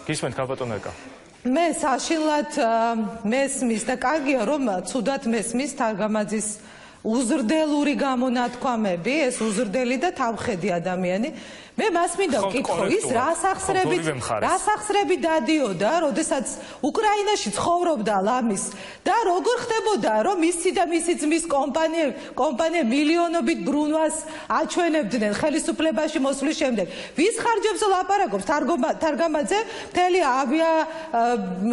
გისმენთ ქალბატონო ეკა. მე საშინლად მესმის და კარგია რომ ცუდად მესმის თარგამაძის უზრდელური გამონათქვამები, ეს უზრდელი და თავხედი ადამიანი. მე მას მინდა ვკითხო, ის რას ახსრებით დადიოდა, როდესაც უკრაინაში ცხოვრობდა ლამის და როგორ ხდებოდა, რომ ისი და მისი ძმის კომპანია მილიონობით ბრუნვას აჩვენებდნენ ხელისუფლებაში მოსვლის შემდეგ. ვის ხარჯებზე ლაპარაკობს თარგამაძე? მთელი ავია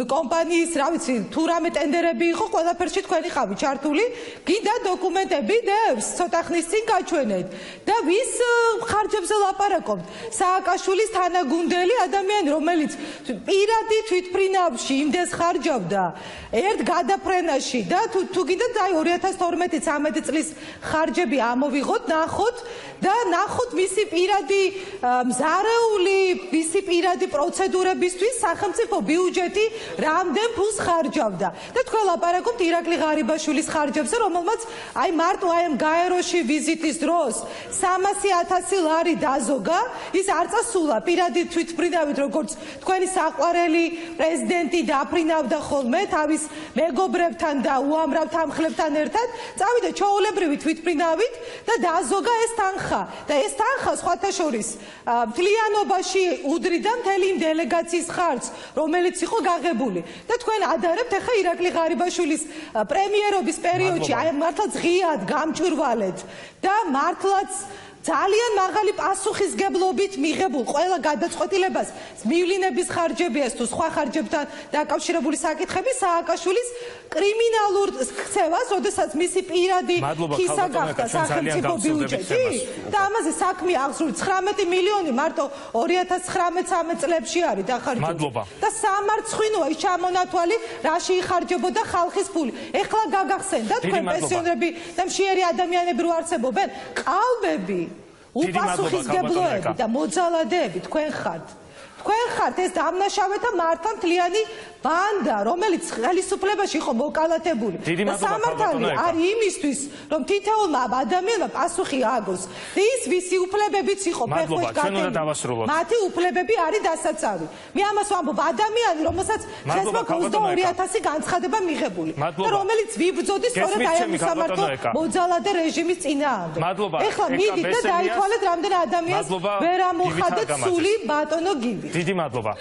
კომპანიის, რა ვიცი, თუ რამე ტენდერები იყო, ყველაფერში თქვენი ხავით ჩართული, გინდა დოკუმენტები და ცოტა ხნის წინ გაჩვენეთ. და ვის ხარჯებზე ლაპარაკობს? სააკაშვილის თანაგუნდელი ადამიანი, რომელიც პირადი თვითმფრინავში იმდენს ხარჯავდა ერთ გადაფრენაში და თუ გინდათ აი 2012-13 წლის ხარჯები ამოვიღოთ, ნახოთ მისი პირადი მზარეული, მისი პირადი პროცედურებისთვის სახელმწიფო ბიუჯეტი რამდენ ფულს ხარჯავდა. და თქვენ ლაპარაკობთ ირაკლი ღარიბაშვილის ხარჯებზე, რომელმაც აი მარტო აი ამ გაეროში ვიზიტის დროს 300,000 ლარი დაზოგა. ის არ წასულა პირადი თვითმფრინავით, როგორც თქვენი საყვარელი პრეზიდენტი დაფრინავდა ხოლმე თავის მეგობრებთან და უამრავ თანხლებთან ერთად, წავიდა ჩვეულებრივი თვითმფრინავით და დაზოგა ეს თანხა. და ეს თანხა სხვათა შორის მთლიანობაში უდრიდა მთელი იმ დელეგაციის ხარჯს, რომელიც იყო გაღებული. და თქვენ ადარებთ ახლა ირაკლი ღარიბაშვილის პრემიერობის პერიოდში აი მართლა ღიად გამჭვირვალეთ და მართლაც ძალიან მაღალი პასუხისგებლობით მიღებულ ყველა გადაწყვეტილებას მივლინების ხარჯებიას თუ სხვა ხარჯებთან დაკავშირებული საკითხები სააკაშვილის კრიმინალურ ქცევას, როდესაც მისი პირადი ხისა გახდა სახელმწიფო ბიუჯეტი და ამაზე საქმე აღსრულდა 19 მილიონი მარტო 2019-13 წლებში არის დახარჯული. და სამარცხვინოა ის ჩამონათვალი, რაში იხარჯებოდა ხალხის ფული. ეხლა გაგახსენდა თქვენ პენსიონერები და მშიერი ადამიანები რო არსებობენ, ყალბები უპასუხისგებლოები და მოძალადეები თქვენ ხართ. თქვენ ხართ ეს დამნაშავეთა მართლა მთლიანი ბანდა, რომელიც ხელისუფლებაში იყო მოკალათებული. და სამართალი არის იმისთვის, რომ თითოეულმა ადამიანმა პასუხი ააგოს. და ის ვისი უფლებებიც იყო ფეხბურთში გატანილი, მათი უფლებები არის დასაცავი. მე ამას ვამბობ, ადამიანი, რომელსაც შესაძლოა 22,000 განცხადება მიღებული და რომელიც ვიბრძოდის სწორედ აი ამ სამართო მოძალადე რეჟიმის წინააღმდეგ. ეხლა მიდით და დაითვალეთ რამდენ ადამიანს ვერ ამოხადეთ სული ბატონო გივი. დიდი მადლობა.